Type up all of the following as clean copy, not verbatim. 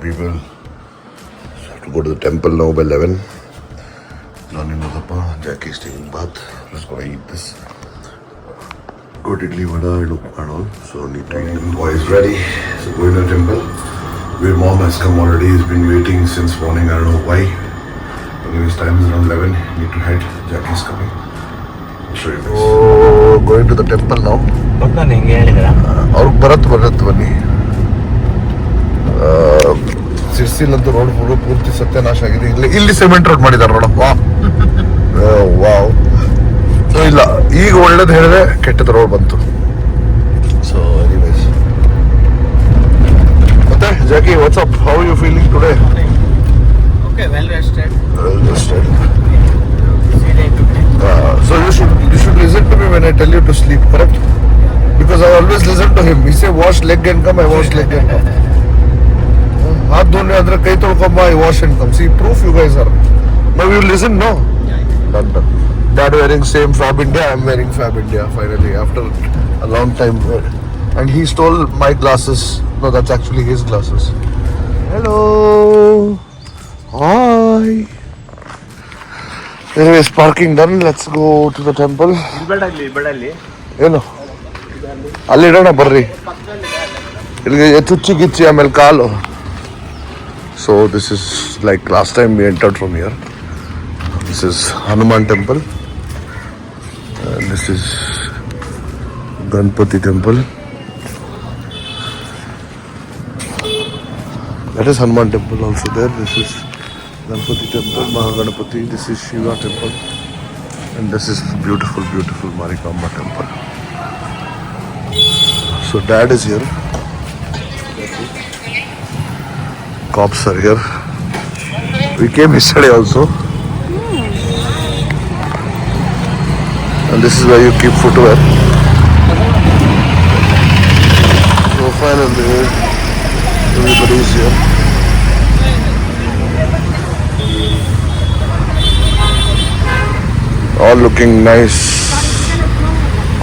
people. So I have to go to the temple now by 11. Johnny Nodappa, Jackie's taking bath. Just gonna eat this. Got idli vada and all. So need to eat. Boys ready. So going to the temple. Where mom has come already. He's been waiting since morning. I don't know why. Anyways, time is around 11. Need to head. Jackie's coming. I'll show you guys. So going to the temple now. ಅವ್ರಿಗೆ ಬರತ್ತು ಬನ್ನಿ. ಸಿರ್ಸಿಲಂತೂ road ಪೂರ್ತಿ ಸತ್ಯನಾಶ ಆಗಿದೆ. ಇಲ್ಲಿ cement road ಮಾಡಿದ್ದಾರೆ ನೋಡಪ್ಪ. Wow. So ಇಲ್ಲ, ಈಗ ಒಳ್ಳೇದು ಹೇಳಿದ್ರೆ ಕೆಟ್ಟದ ರೋಡ್ ಬಂತು. ಸೊ ಎನಿವೇಸ್, ಮತ್ತೆ Jackie, what's up? How you feeling today? Okay, well rested. Well rested. So you should listen to me when I tell you to sleep, correct? Because I always listen to him. He say wash leg and come, I wash leg and come. हाथ धोने अंदर कई तो come, I wash and come. See, proof you guys are. Now you listen, no? Done. Dad wearing same Fab India, I'm wearing Fab India finally after a long time. And he stole my glasses. No, that's actually his glasses. Hello. Hi. Anyways, parking done. Let's go to the temple. ಇಲ್ಲಿ ಏನು ಅಲ್ಲಿ ಇಡೋಣ ಬರ್ರಿ. ಇಲ್ಲಿಗೆ ಚುಚ್ಚಿ ಗಿಚ್ಚಿ ಆಮೇಲೆ ಕಾಲು. So this is like last time we entered from here. This is Hanuman temple. This is Ganapati temple. That is Hanuman temple also there. This is Ganpati temple, Mahaganapati. This is Shiva temple, and this is beautiful Marikamba temple. So dad is here. Cops are here. We came yesterday also. And this is where you keep footwear. So finally, everybody is here. All looking nice,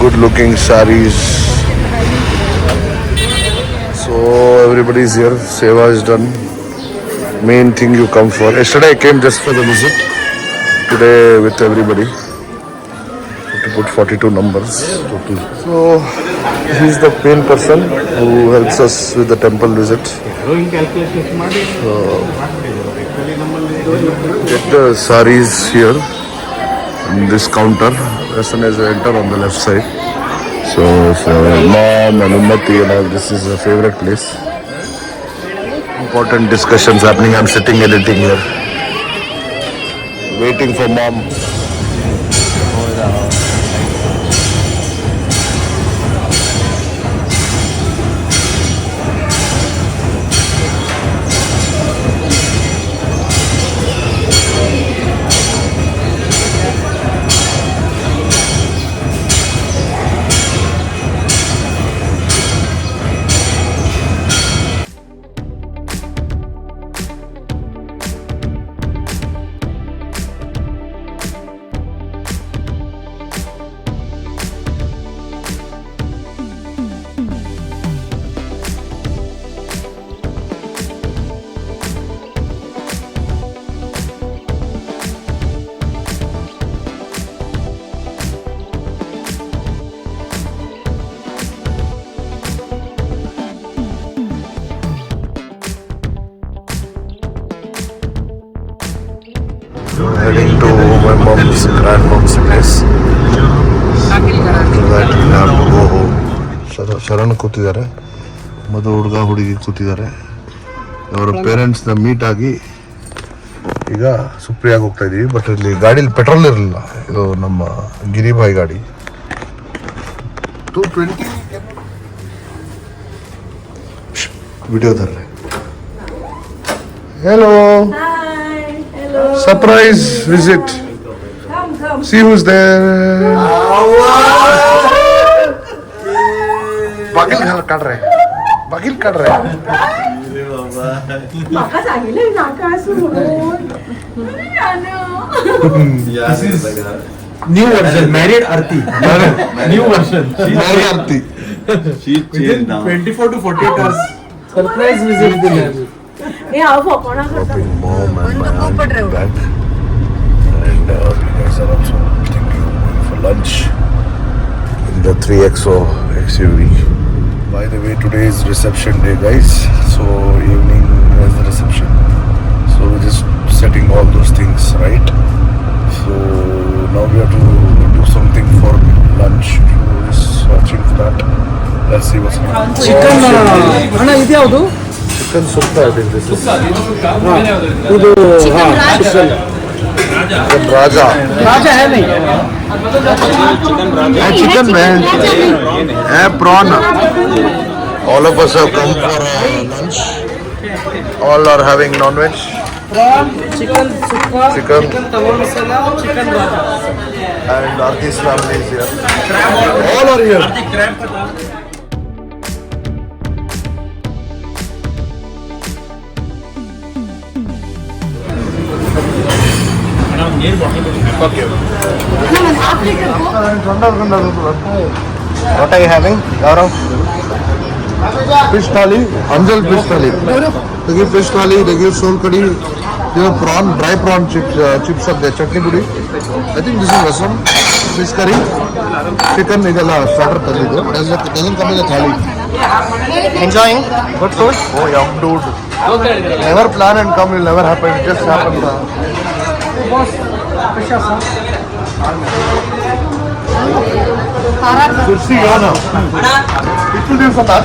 good looking sarees. So everybody is here. Seva is done. Main thing you come for. Yesterday I came just for the visit. Today with everybody. To put 42 numbers total. So he's the main person who helps us with the temple visit. So get the sarees here. In this counter, as soon as you enter on the left side. So mom and Ummati and all, this is a favorite place. Important discussions happening. I'm sitting editing here, waiting for mom. Heading to my mom's grandmom's place. After that we have to go home. Sharan ಕೂತಿದ್ದಾರೆ, ಮದು ಹುಡುಗ ಹುಡುಗಿ ಕೂತಿದ್ದಾರೆ. ಅವರ ಪೇರೆಂಟ್ಸ್ನ meet ಆಗಿ ಈಗ ಸುಪ್ರಿಯಾಗಿ ಹೋಗ್ತಾ ಇದೀವಿ. ಬಟ್ ಇಲ್ಲಿ ಗಾಡೀಲಿ ಪೆಟ್ರೋಲ್ ಇರಲಿಲ್ಲ. ಇದು ನಮ್ಮ ಗಿರಿಬಾಯಿ ಗಾಡಿ 220. ವಿಡಿಯೋದಲ್ಲಿ hello. Surprise visit. Come. See who's there. Bagil kar rahe. Maka सांगितलं नाका सोडून. This is new version, married Arti. New version. Married Arti. She changed now. 24 to 48 hours. Surprise visit. हे हांव फकोणा करता Dropping mom and my aunt back. And you guys are also thinking of going for lunch in the 3XO XUV. By the way, today is reception day, guys. So evening is the reception. So we're just setting all those things right. So now we have to do something for lunch. So just watching for that. Let's see what's happening. Chicken ಅಣ್ಣ ಇದು ಯಾವುದು Chicken sukta, I think this is. ಇದು Chicken Raja. Raja hey Nahi Chicken man. Prawn. All of us have come for lunch. All are having non-veg. Prawn chicken sukka Chicken. Chicken tawa masala chicken Raja And Arti's family is here. All are here. What are you having, Gaurav? Fish thali, Anjal fish thali. They give fish thali, they give soul curry, they have prawn, dry prawn chips are there, chutney puri. I think this is rasam, fish curry, chicken, idella starter tandidu. Doesn't come in a thali. Enjoying? Good food? Oh, yum, dude. Never plan and come, will never happen. It just happens. Kursi gana. It will be for that.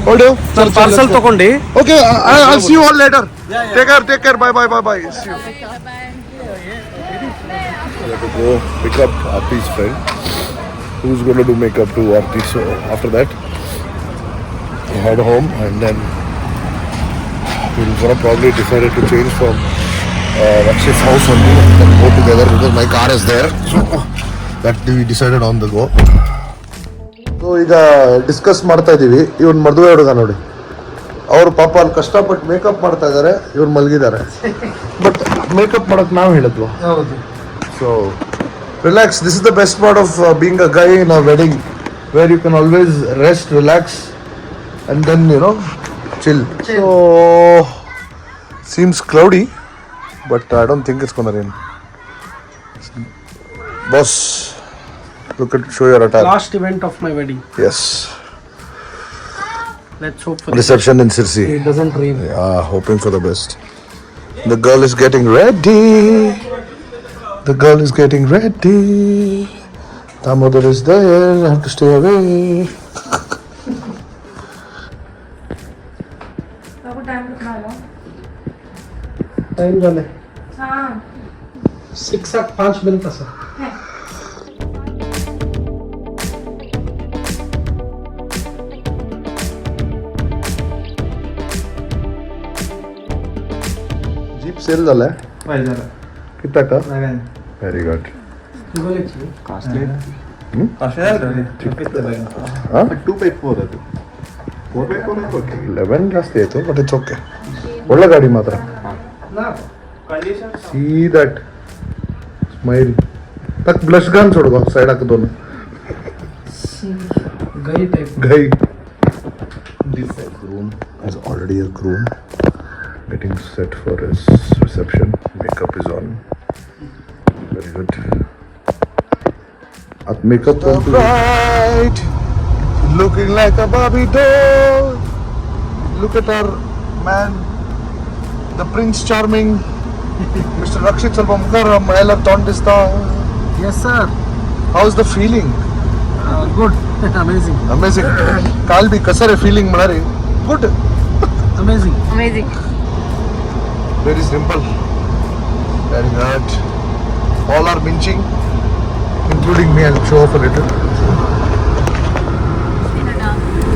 Hold on. Parcel ತಗೊಂಡು Okay, I'll see you all later. Take care. Bye. See you. We have to go pick up Arti's friend, who's going to do makeup to Arti. So after that, we head home and then we're gonna probably decided to change from Rakshit's house only and then go together because my car is there. So that we decided on the go. So ಈಗ discuss ಮಾಡ್ತಾ ಇದ್ದೀವಿ ಇವ್ನ ಮದುವೆ ಹುಡುಗ ನೋಡಿ ಅವರು ಪಾಪ ಅಲ್ಲಿ ಕಷ್ಟಪಟ್ಟು ಮೇಕಪ್ ಮಾಡ್ತಾ ಇದ್ದಾರೆ ಇವ್ರು ಮಲಗಿದ್ದಾರೆ ಬಟ್ ಮೇಕಪ್ ಮಾಡಕ್ ನಾವು ಹೇಳಿದ್ವು ಹೌದು so relax this is the best part of being a guy in a wedding where you can always rest relax and then you know chill so seems cloudy but I don't think it's gonna rain boss look at show your attire. Last event of my wedding Yes. Let's hope for Reception in Sirsi. It doesn't rain Yeah, hoping for the best. The girl is getting ready. The girl is getting ready. Damodar is there. I have to stay away. Babu time कितना हुआ time ಜಾನೆ हाँ 6:05 minute sir Jeep sale झाला है. पाहिजे कितना का? नाही Very good. Costly Huh? 2x4 ಅದು 4x4 ಓಕೆ 11 ಜಾಸ್ತಿ ಆಯ್ತು ಬಟ್ ಇಟ್ಸ್ ಓಕೆ ಒಳ್ಳೆ ಗಾಡಿ ಮಾತ್ರ ಸಿ ದಟ್ ಸ್ಮೈಲ್ तक ब्लश गन छोड़ दो साइड आके दोनों ಗೈ ಟೈಪ್ गई this groom is already a groom getting set for his reception makeup is on very good at makeup right looking like a Barbie doll look at her man the prince charming Mr. Rakshit Salvamkar Mahela Tondista yes sir how's the feeling good amazing amazing ಕಾಲ್ भी कसर है feeling मारे good amazing amazing where is Dimple very good all are minching including me I'll show off a little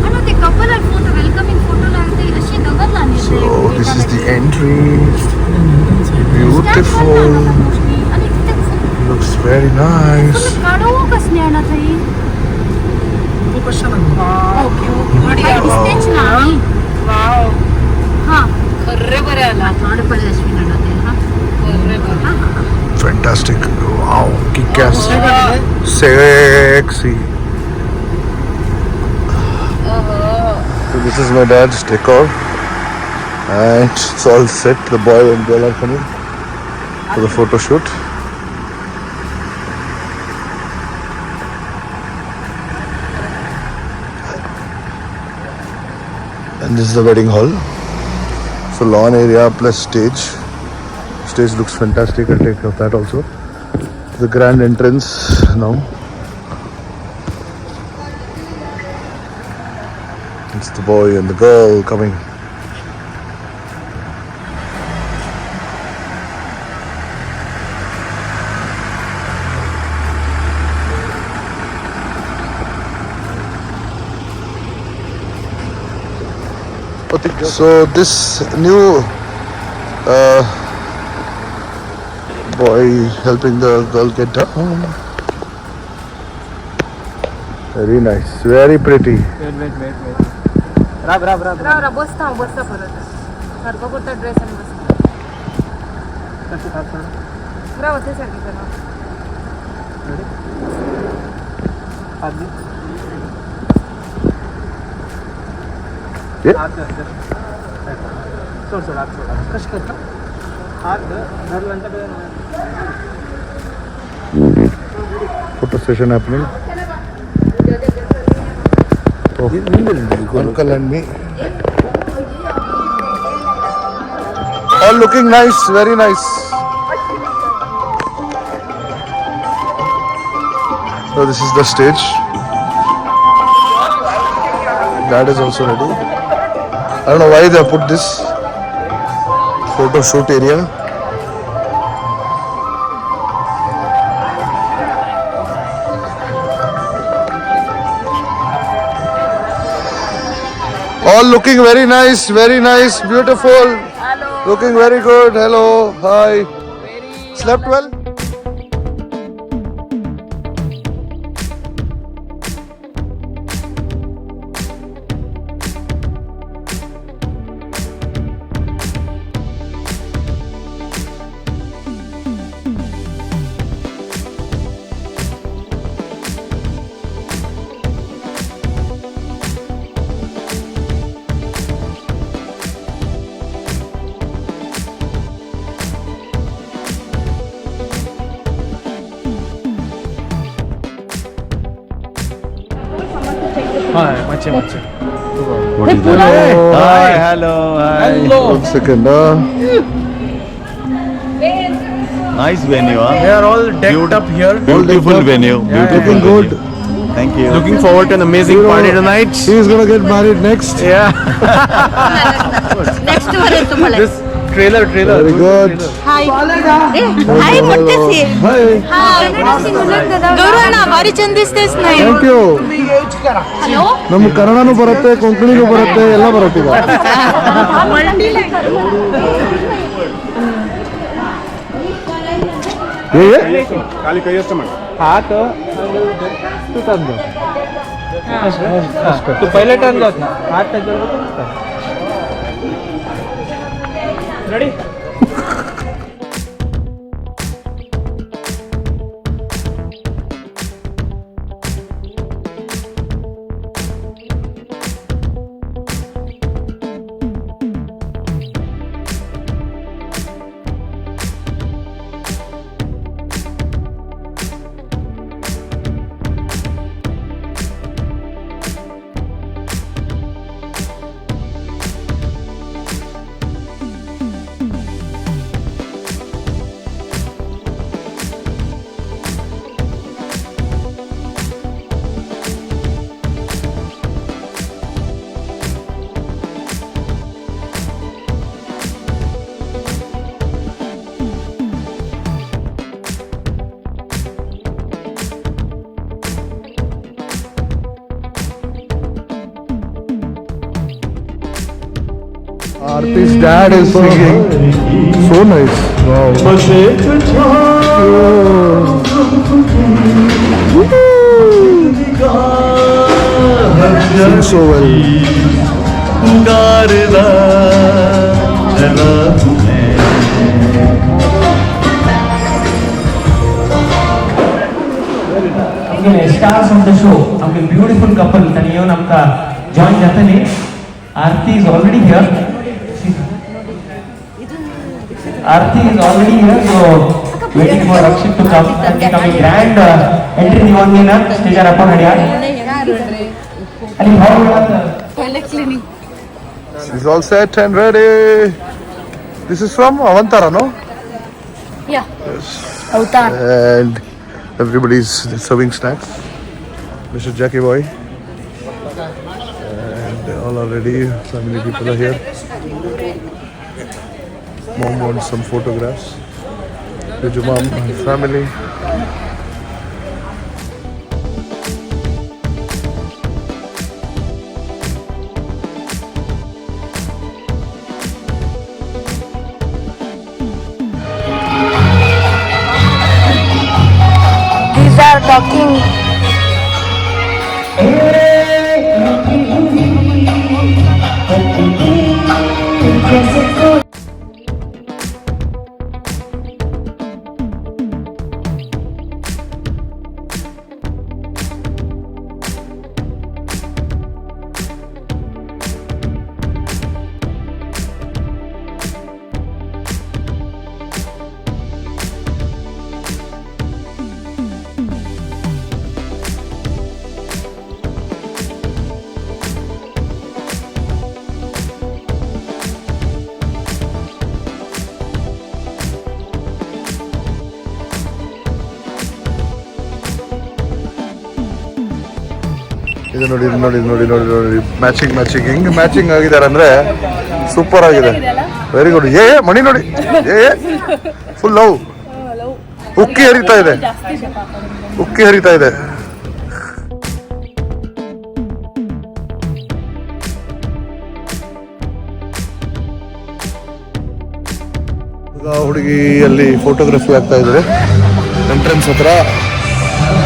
आणि ते couple photo welcoming photo लागते अशी नगर लावली so this is the entry beautiful आणि तिथे looks very nice काढू कसले आणा ताई तो क्वेश्चन ओके ओके दिसतेच नाही वाव हां खर्रे बरे आला थोडे पडले अश्विन आणा ते हां खर्रे बरे fantastic wow kick ass sexy This is my dad's decor, and it's all set. The boy and girl are coming for the photo shoot. And this is the wedding hall. So lawn area plus stage. Stage looks fantastic. I'll take care of that also. The grand entrance now. It's the boy and the girl coming. So this new boy helping the girl get down. Very nice, very pretty. Rao बसता परत सारखं कुठला dress आणि बसता राव ते सारखी करा कशी करता Photo session happening. Oh, uncle and me. All looking nice, very nice. So this is the stage. Dad is also ready. I don't know why they have put this photo shoot area. All looking very nice, beautiful. Hello. Looking very good. Hello, hi. Slept well? मच्छे Hi, hello. One second. Nice venue, huh? They are all decked up here. Beautiful venue. Beautiful Looking good. venue. Thank you. Looking forward to an amazing party tonight. He's gonna get married next. Yeah. Next वर आहे तुम्हाला This trailer. Very good. हाय हाय म्हणतेस Hi. हाय ಗೌರವಣ್ಣ ಭಾರಿ ಚಂದ ದಿಸ್ತೆಸ್ ನೈ Thank you. Hello ನಮ್ಮ ಕನ್ನಡನೂ ಬರುತ್ತೆ, ಕೊಂಕಣಿನೂ ಬರುತ್ತೆ, ಎಲ್ಲ ಬರುತ್ತೆ ಈಗ. ಖಾಲಿ ಕೈ ಅಷ್ಟೇ ಮಾಡಿ हात तू टर्न दो तू पहिले टर्न जात ना हात त्याच्यावर ready Artist's dad is singing. So nice. Wow. Sings so well. Stars of the show आमगे ब्यूटीफुल कपल तनी येवन आमका जॉइन जातली Aarti is already here. Aarti is already here, so waiting for Rakshit to come and become a grand entry in the one dinner stage up on Hadiyar. And how She's all set and ready. This is from Avantara, no? Yeah. Avatar. And everybody's serving snacks. Mr. Jackie Boy. And they all are ready. Family people are here. Mom wants some photographs. With your mom and family. These are talking. ಇದು ನೋಡಿ ಇದು ನೋಡಿ ನೋಡಿ ನೋಡಿ ನೋಡಿ matching ಹೆಂಗೆ matching ಆಗಿದ್ದಾರೆ ಅಂದರೆ ಸೂಪರ್ ಆಗಿದೆ. Very good. ಮಣಿ ನೋಡಿ ಫುಲ್ ಲವ್ ಉಕ್ಕಿ ಹರಿತಾ ಇದೆ. ಹುಡುಗಿ ಅಲ್ಲಿ ಫೋಟೋಗ್ರಫಿ ಆಗ್ತಾ ಇದ್ದಾರೆ ಎಂಟ್ರೆನ್ಸ್ ಹತ್ರ.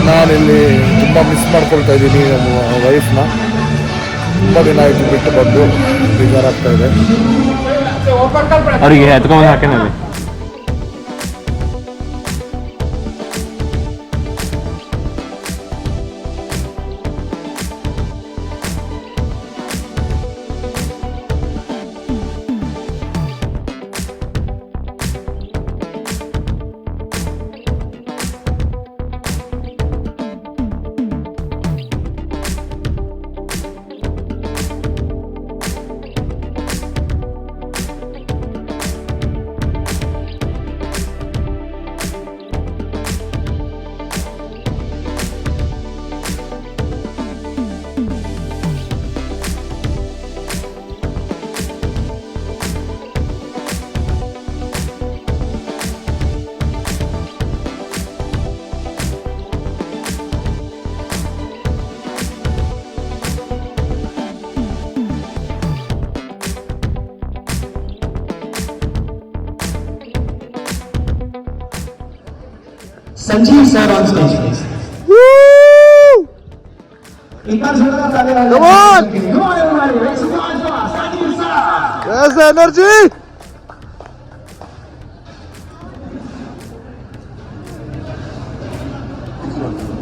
ನಾನಿಲ್ಲಿ ತುಂಬ ಮಿಸ್ ಮಾಡ್ಕೊಳ್ತಾ ಇದ್ದೀನಿ ನಮ್ಮ ವೈಫ್ನ. ತುಂಬ ದಿನ ಆಯಿತು ಬಿಟ್ಟು ಬಂದು ಬೇಜಾರಾಗ್ತಾ ಇದೆ. ಅವರಿಗೆ ಎತ್ಕೊಂಡು ಹಾಕೇನಲ್ಲಿ Sanjeev sir on stage, please. Come on! Where's the energy?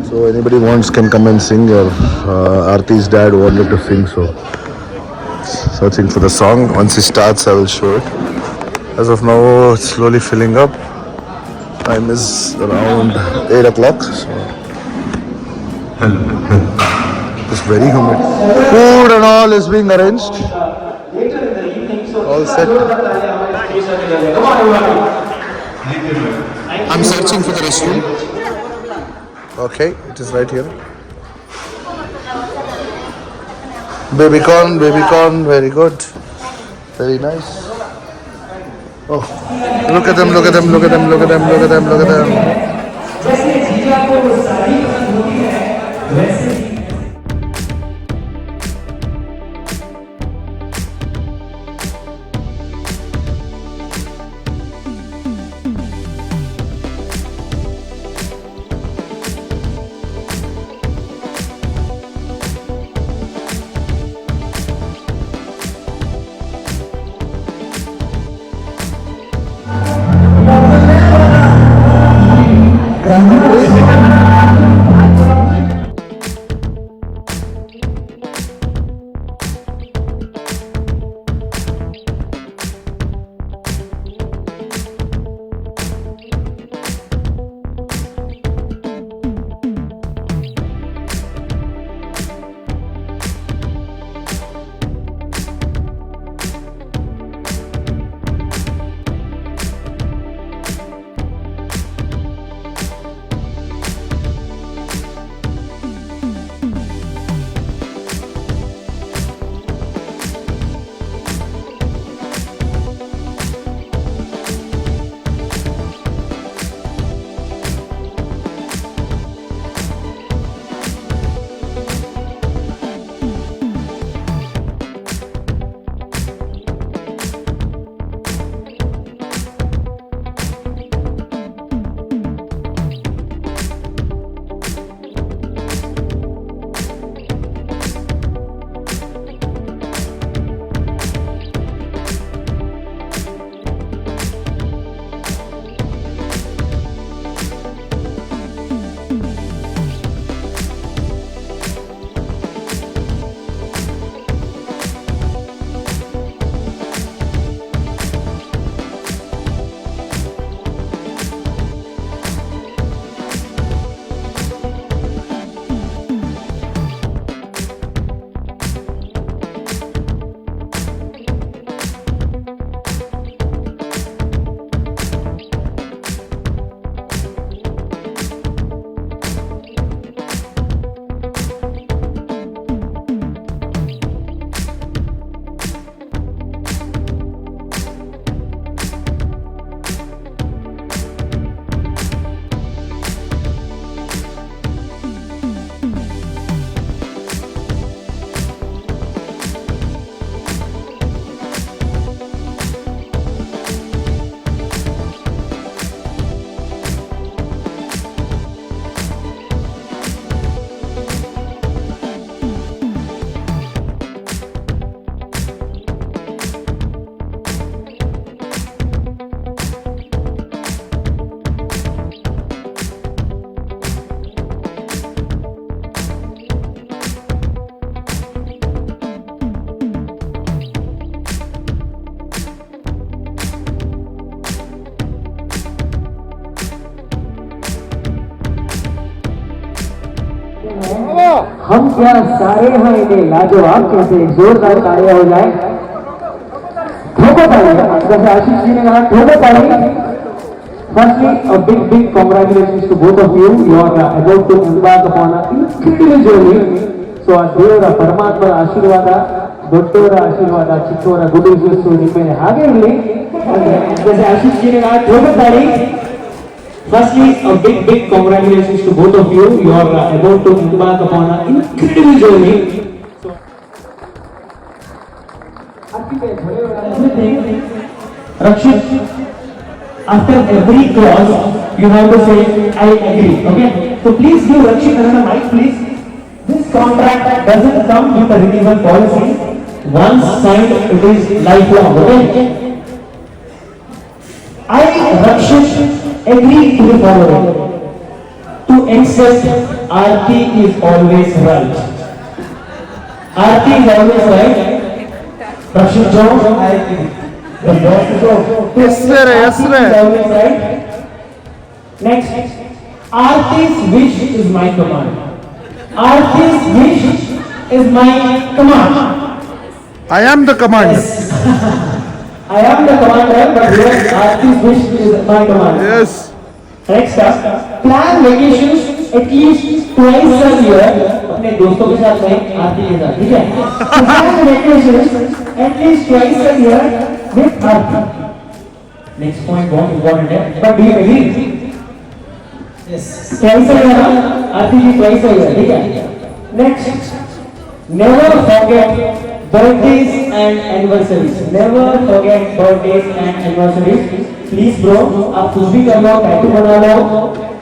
So anybody wants can come and sing. Or Aarti's dad wanted to sing, so searching for the song. Once he starts, I will show it. As of now, it's slowly filling up. Time is around 8 o'clock. So it's very humid. Food and all is being arranged. All set. I'm searching for the restroom. Okay, it is right here. Baby corn, very good. Very nice. Oh, look at them. हम क्या सारे हैं इन्हें लाजवाब कहते हैं, जोरदार तालियां हो जाए, ठोको ताली, जैसे आशीष जी ने कहा ठोको ताली। Firstly, a big congratulations to both of you. You are about to embark upon an incredible journey. So, ಆ ದೇವರ ಪರಮಾತ್ಮರ ಆಶೀರ್ವಾದ, ದೊಡ್ಡವರ ಆಶೀರ್ವಾದ, ಚಿಕ್ಕವರ ಗುಡ್ ವಿಶಸ್ ನಿಮ್ಮ ಮೇಲೆ ಹಾಗೆ ಇರಲಿ. ಜैसे आशीष जी ने कहा ठोको ताली. Firstly, a big congratulations to both of you. You are about to embark upon an incredible journey. Rakshit, after every clause, you have to say, I agree, okay? So please give Rakshit another mic, please. This contract doesn't come with a renewal policy. Once signed, it is lifelong, okay? I, Rakshit, agree to the following. To insist, Aarti is always right. Aarti is always right. Rakshit Jones, I agree. The boss is Yes, sir. Yes, sir. always right. Next, Aarti's wish is my command. Aarti's wish is my command. I am the commander. I am the commander, but yes, Aarti's wish is my command. Yes. Next up, plan vacations at least twice a year. अपने दोस्तों के साथ नहीं, आरती के साथ, ठीक है? Plan vacations at least twice a year with Aarti. Next point बहुत important है, but do you agree? Yes. Twice a year, Aarti ji twice a year, ठीक है? Next, never forget birthdays and anniversaries. Never forget birthdays and anniversaries. Please bro, आप कुछ भी कर लो, tattoo बना लो,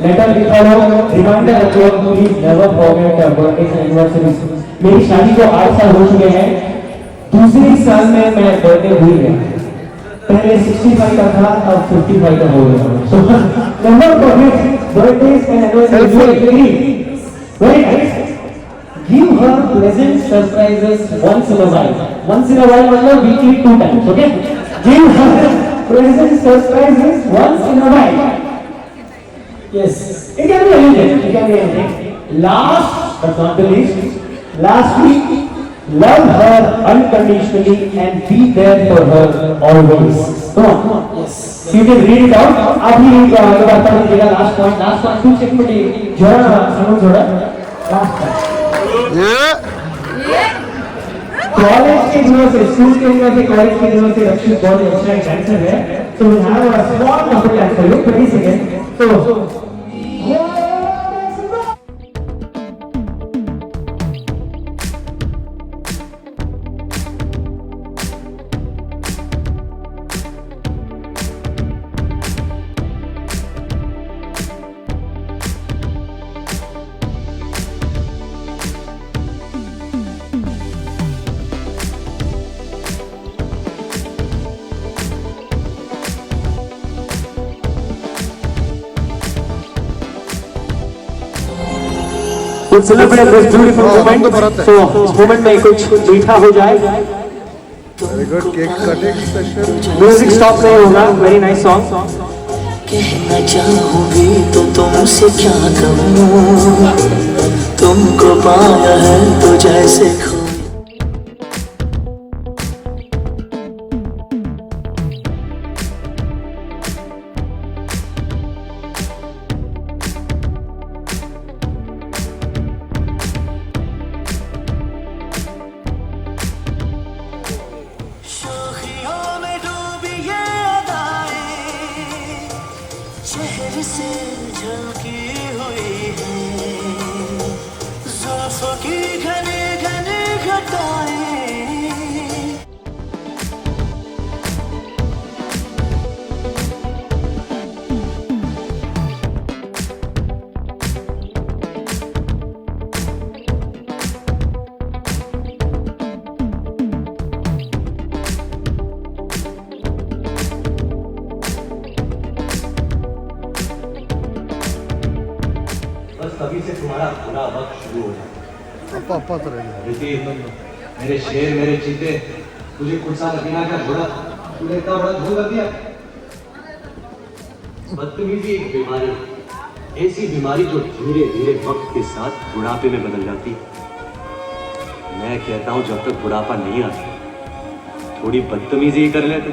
letter लिखा लो, रिमाइंडर रख लो, please never forget birthdays and anniversaries. मेरी शादी को 8 साल हो चुके हैं, दूसरे साल में मैं बर्थडे भूल गया। पहले 65 का था, अब 55 का हो गया। So never forget birthdays and anniversaries. Very nice. Give her pleasant surprises once in a while. Once in a while मतलब weekly 2 times, okay? Give her pleasant surprises once in a while. Yes, it can be anything. It can be anything. Last but not the least, lastly, love her unconditionally and be there for her always. Come on. Yes. You can read it out. आप ही बात कर लीजिएगा. Last point. Last point. कुछ एक minute जोड़ा समझ जोड़ा. Last point. College के दिनों से, स्कूल के दिनों से, कॉलेज के दिनों से रक्षित बहुत अच्छा एक डांसर है। तो we have a small number dance for you, 20 seconds. So to celebrate this beautiful moment. So इस moment में कुछ मीठा हो जाए. Very good. Cake cutting session. Music stop नहीं होगा. Very nice song. कहना चाहूँगी तो तुमसे क्या कहूँ, तुमको पाया है तो जैसे खो। चेहरे से झलकी हुई है, ज़ुल्फ़ों की घने घने घटाएं। तभी से तुम्हारा बुरा वक्त शुरू हो जाता है। मेरे शेर, मेरे चीते, तुझे कुर्सा मदीना का घोड़ा, तूने इतना बड़ा धूल कर दिया। बदतमीजी एक बीमारी, ऐसी बीमारी जो धीरे धीरे वक्त के साथ बुढ़ापे में बदल जाती है। मैं कहता हूं जब तक बुढ़ापा नहीं आता थोड़ी बदतमीजी ही कर लेते।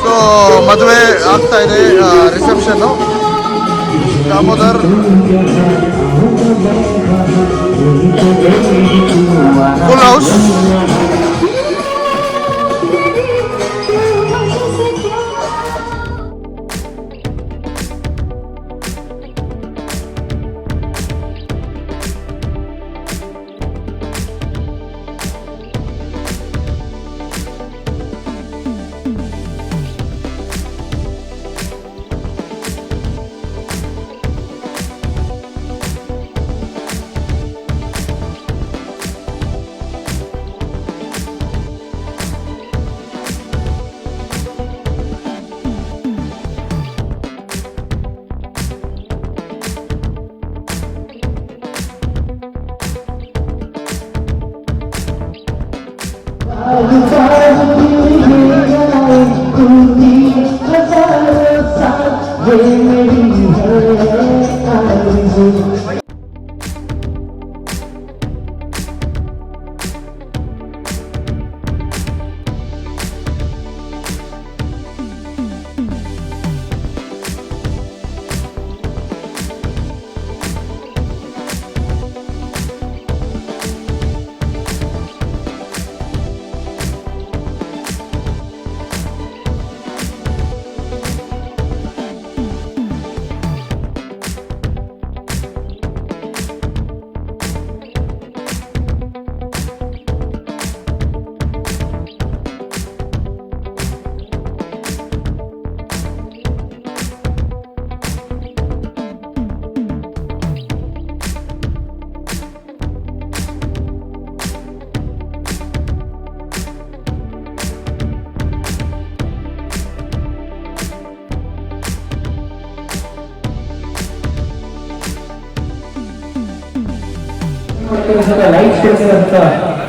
ಸೊ ಮದುವೆ ಆಗ್ತಾ ಇದೆ, ರಿಸೆಪ್ಷನ್ ದಾಮೋದರ್ ಫುಲ್ ಹೌಸ್.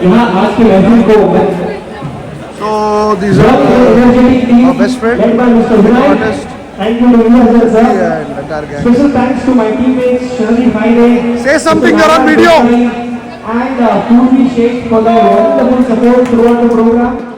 यहाँ आज की महफिल को So these are our best friend, artist, Thank you very much, sir. and entire gang. Special thanks to my teammates, Shirley Friday. Say something, you're on video. and Purvi Sheikh for their wonderful support throughout the program.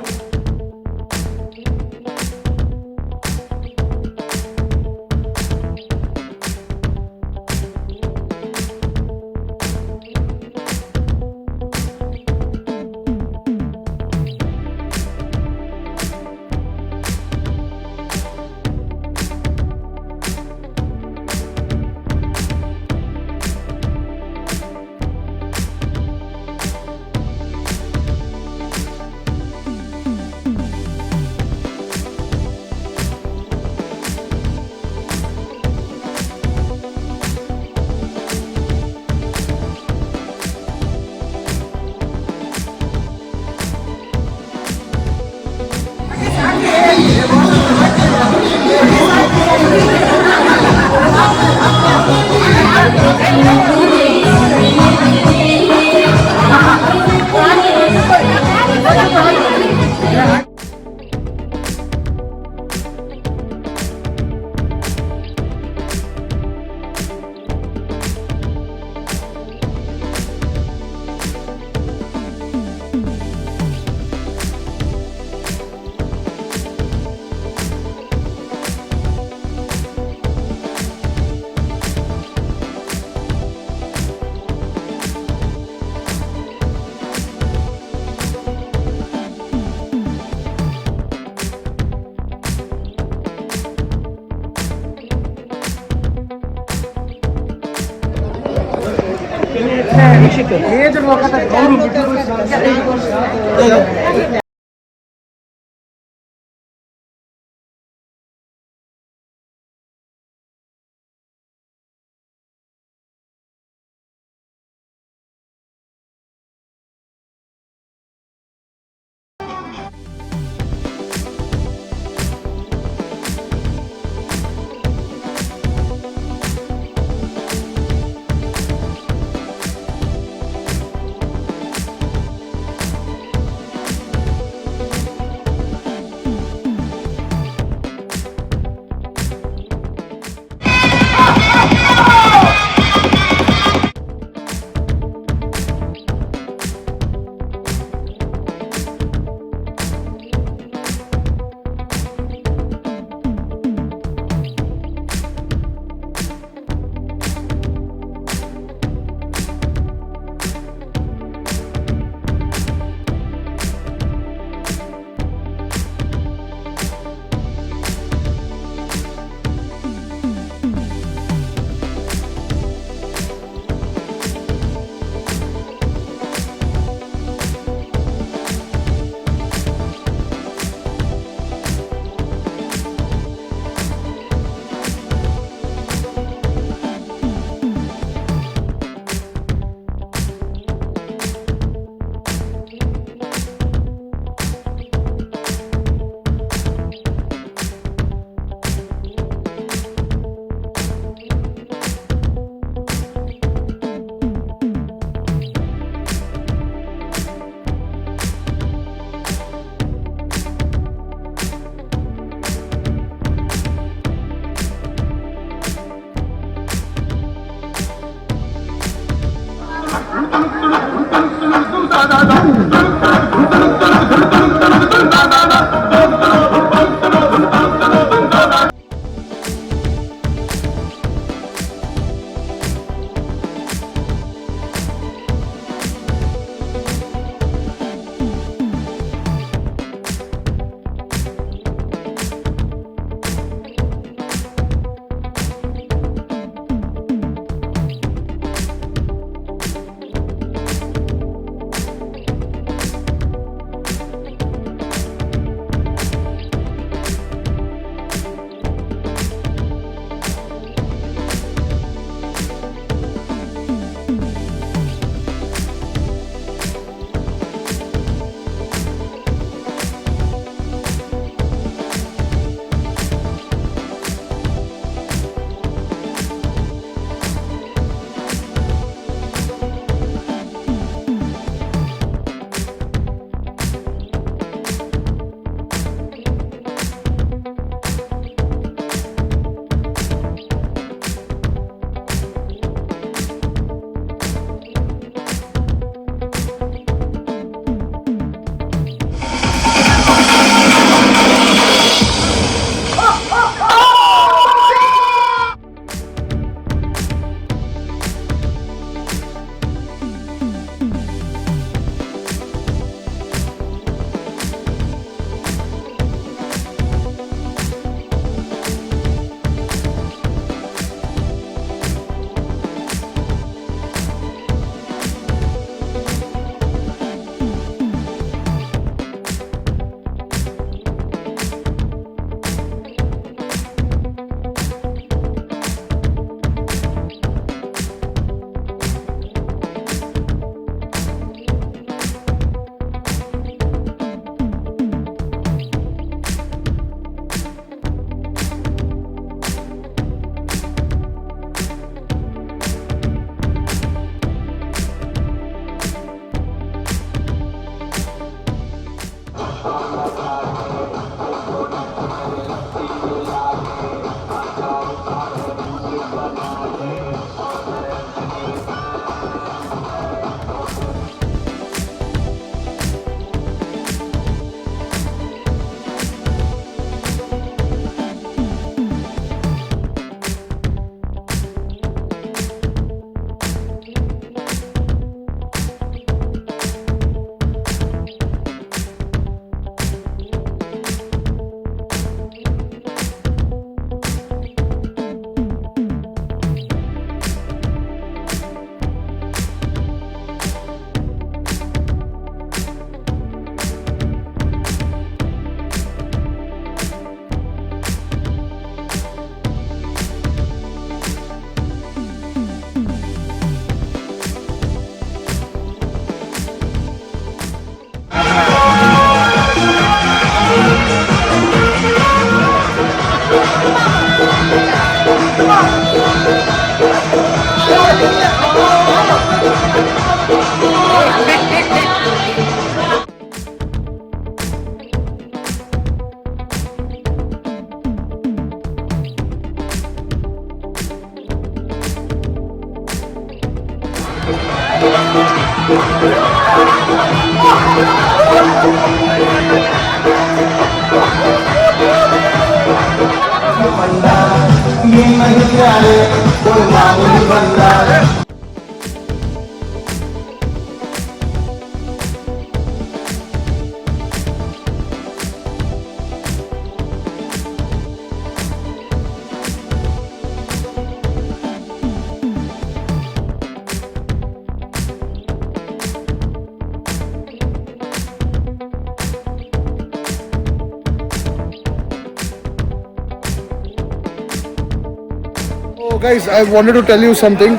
Guys I wanted to tell you something.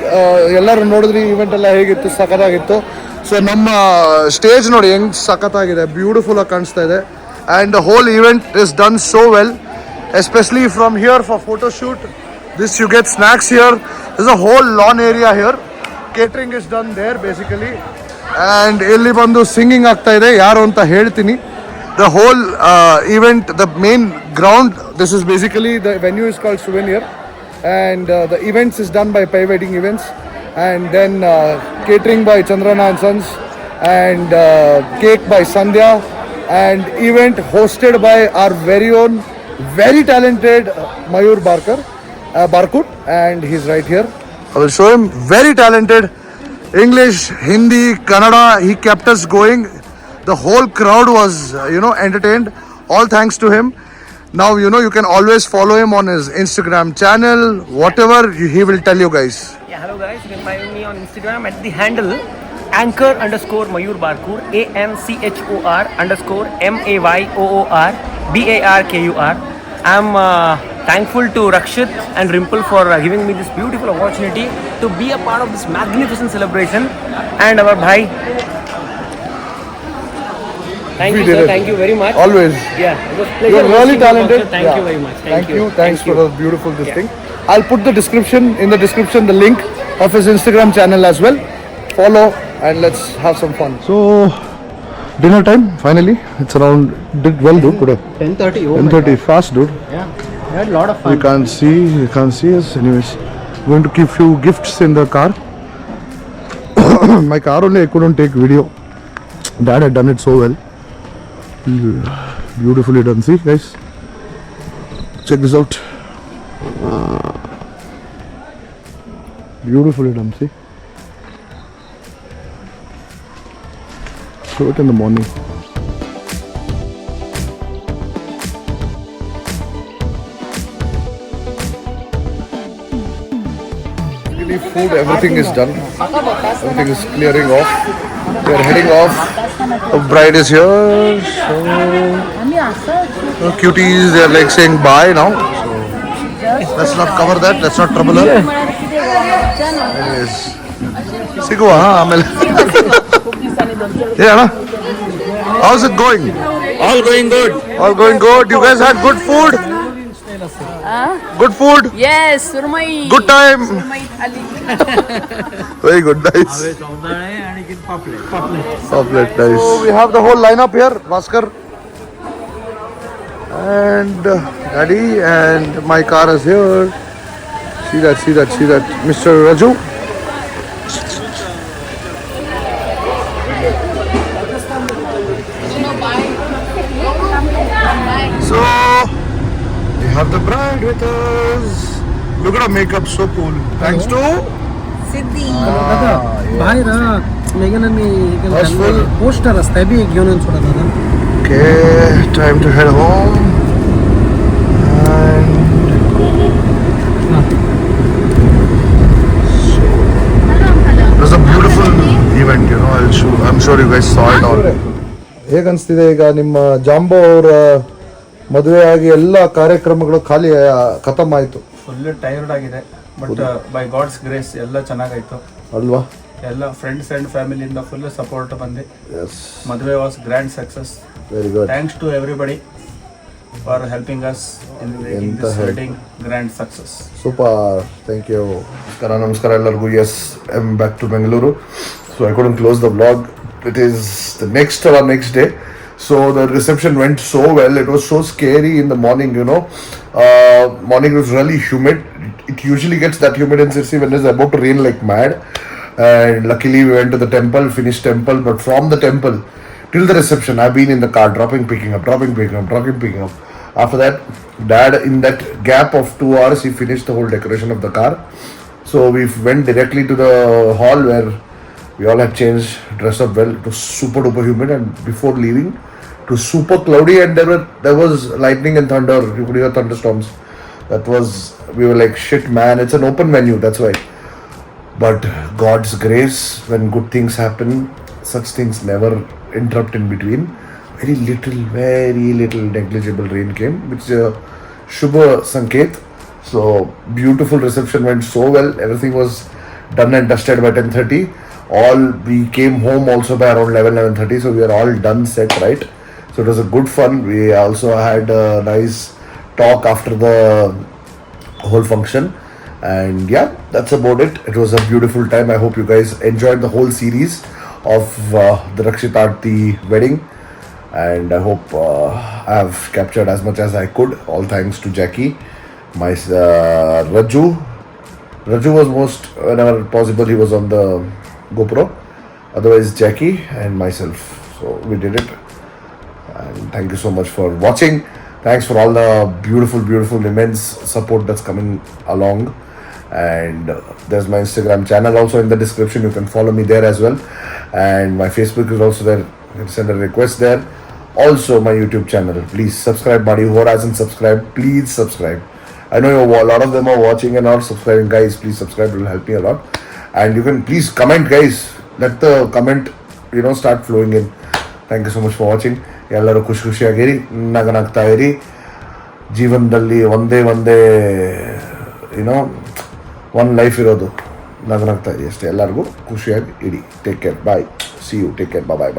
ಎಲ್ಲರೂ ನೋಡಿದ್ರಿ event ಎಲ್ಲ ಹೇಗಿತ್ತು, ಸಖತ್ತಾಗಿತ್ತು. So ನಮ್ಮ stage ನೋಡಿ ಹೆಂಗ್ ಸಖತ್ತಾಗಿದೆ, beautiful ಆಗಿ ಕಾಣಿಸ್ತಾ ಇದೆ. And the whole event is done so well, especially from here for photo shoot. This you get snacks here. Is a whole lawn area here. Catering is done there basically. And ಇಲ್ಲಿ ಬಂದು singing ಆಗ್ತಾ ಇದೆ, ಯಾರು ಅಂತ ಹೇಳ್ತೀನಿ. The whole event, the main ground, this is basically the venue is called Souvenir, and the events is done by Pay Wedding Events, and then catering by Chandrana and Sons, and cake by Sandhya, and event hosted by our very own, very talented Mayur Barkut, and he's right here. I will show him. Very talented. English, Hindi, Kannada, he kept us going. The whole crowd was, entertained. All thanks to him. Now, you can always follow him on his Instagram channel, whatever he will tell you guys. Yeah, hello guys. You can find me on Instagram at the handle anchor_Mayur Barkur, ANCHOR_MAYOORBARKUR. I'm thankful to Rakshit and Rimple for giving me this beautiful opportunity to be a part of this magnificent celebration. And our bhai, thank you, sir. Thank you very much. Always. Yeah, it was pleasure. You're really talented. Thank you very much. Thank you. Thanks for the beautiful thing. I'll put the description the link of his Instagram channel as well. Follow and let's have some fun. So, dinner time finally. It's around. Did well, dude. Today. 10:30. 10:30. Fast, dude. Yeah, we had a lot of fun. You can't see us. Anyways, going to keep few gifts in the car. My car only I couldn't take video. Dad had done it so well. Beautifully done. See guys, check this out. Beautifully done. See, show it in the morning. Food, everything is done. Everything is clearing off. We are heading off. The bride is here. So cuties, they are like saying bye now. So let's not cover that. Let's not trouble her. Anyways, Sigua, Amel. Yeah, how's it going? All going good. All going good. You guys had good food. Good food. Yes, surmai. Good time. Surmai thali. Very good, nice. Poplet, nice. So we have the whole lineup here, Bhaskar and Daddy, and my car is here. See that, Mr. Raju. So we have the bride with us. Look at her makeup, so cool. Thanks to Siddhi. बाहेर मेघनांनी Housefull. Poster असते B घेऊन soda दादा. Okay, time to head home. And it was a beautiful event, I'm sure you guys saw it all. ಹೇಗೆ ಅನಿಸ್ತಿದೆ ಈಗ ನಿಮ್ಮ ಜಾಂಬೋ ಅವರ ಮದುವೆ ಆಗಿ ಎಲ್ಲ ಕಾರ್ಯಕ್ರಮಗಳು ಖಾಲಿ ಖತಮ್ ಆಯಿತು? ಫುಲ್ ಟೈರ್ಡ್ ಆಗಿದೆ, ಬಟ್ ಬೈ ಗಾಡ್ಸ್ ಗ್ರೇಸ್ ಎಲ್ಲ ಚೆನ್ನಾಗಾಯ್ತು ಅಲ್ವಾ? ಎಲ್ಲ ಫ್ರೆಂಡ್ಸ್ ಅಂಡ್ ಫ್ಯಾಮಿಲಿಯಿಂದ ಫುಲ್ ಸಪೋರ್ಟ್ ಬಂದು ಮದುವೆ was grand success. Very good. Thanks to everybody for helping us in making this wedding grand success. Super, thank you. ನಮಸ್ಕಾರ ಎಲ್ಲರಿಗೂ. Yes, I am back to Bengaluru. So I couldn't close the vlog. It is the next day. So the reception went so well. It was so scary in the morning, morning was really humid. It usually gets that humid in Sirsi when it's about to rain like mad. And luckily we went to the temple, finished temple. But from the temple till the reception, I've been in the car, dropping, picking up. After that, Dad, in that gap of 2 hours, he finished the whole decoration of the car. So we went directly to the hall where we all had changed, dressed up well. It was super duper humid, and before leaving, it was super cloudy, and there was lightning and thunder. You could hear thunderstorms. We were like, shit, man, it's an open venue, that's why. But God's grace, when good things happen, such things never interrupt in between. Very little negligible rain came, which is a Shubha Sanket. So beautiful reception, went so well. Everything was done and dusted by 10:30. We came home also by around 11:30. So we are all done, set, right? So it was a good fun. We also had a nice talk after the whole function. And yeah, that's about it. It was a beautiful time. I hope you guys enjoyed the whole series of the Rakshit Aarti wedding. And I hope I have captured as much as I could. All thanks to Jackie. My Raju was most, whenever possible, he was on the GoPro. Otherwise, Jackie and myself. So we did it. And thank you so much for watching. Thanks for all the beautiful, immense support that's coming along. And there's my Instagram channel also in the description. You can follow me there as well. And my Facebook is also there. You can send a request there. Also my YouTube channel. Please subscribe, buddy. Who hasn't subscribed, please subscribe. I know a lot of them are watching and not subscribing. Guys, please subscribe. It will help me a lot. And you can please comment, guys. Let the comment, start flowing in. Thank you so much for watching. ಎಲ್ಲರೂ ಖುಷಿಯಾಗಿರಿ, ನಗನಾಗ್ತಾ ಇರಿ. ಜೀವನದಲ್ಲಿ ಒಂದೇ one life ಇರೋದು, ನಗನಾಗ್ತಾ ಇರಿ ಅಷ್ಟೇ. ಎಲ್ಲರಿಗೂ ಖುಷಿಯಾಗಿ ಇಡಿ. Take care, bye, see you, take care, bye.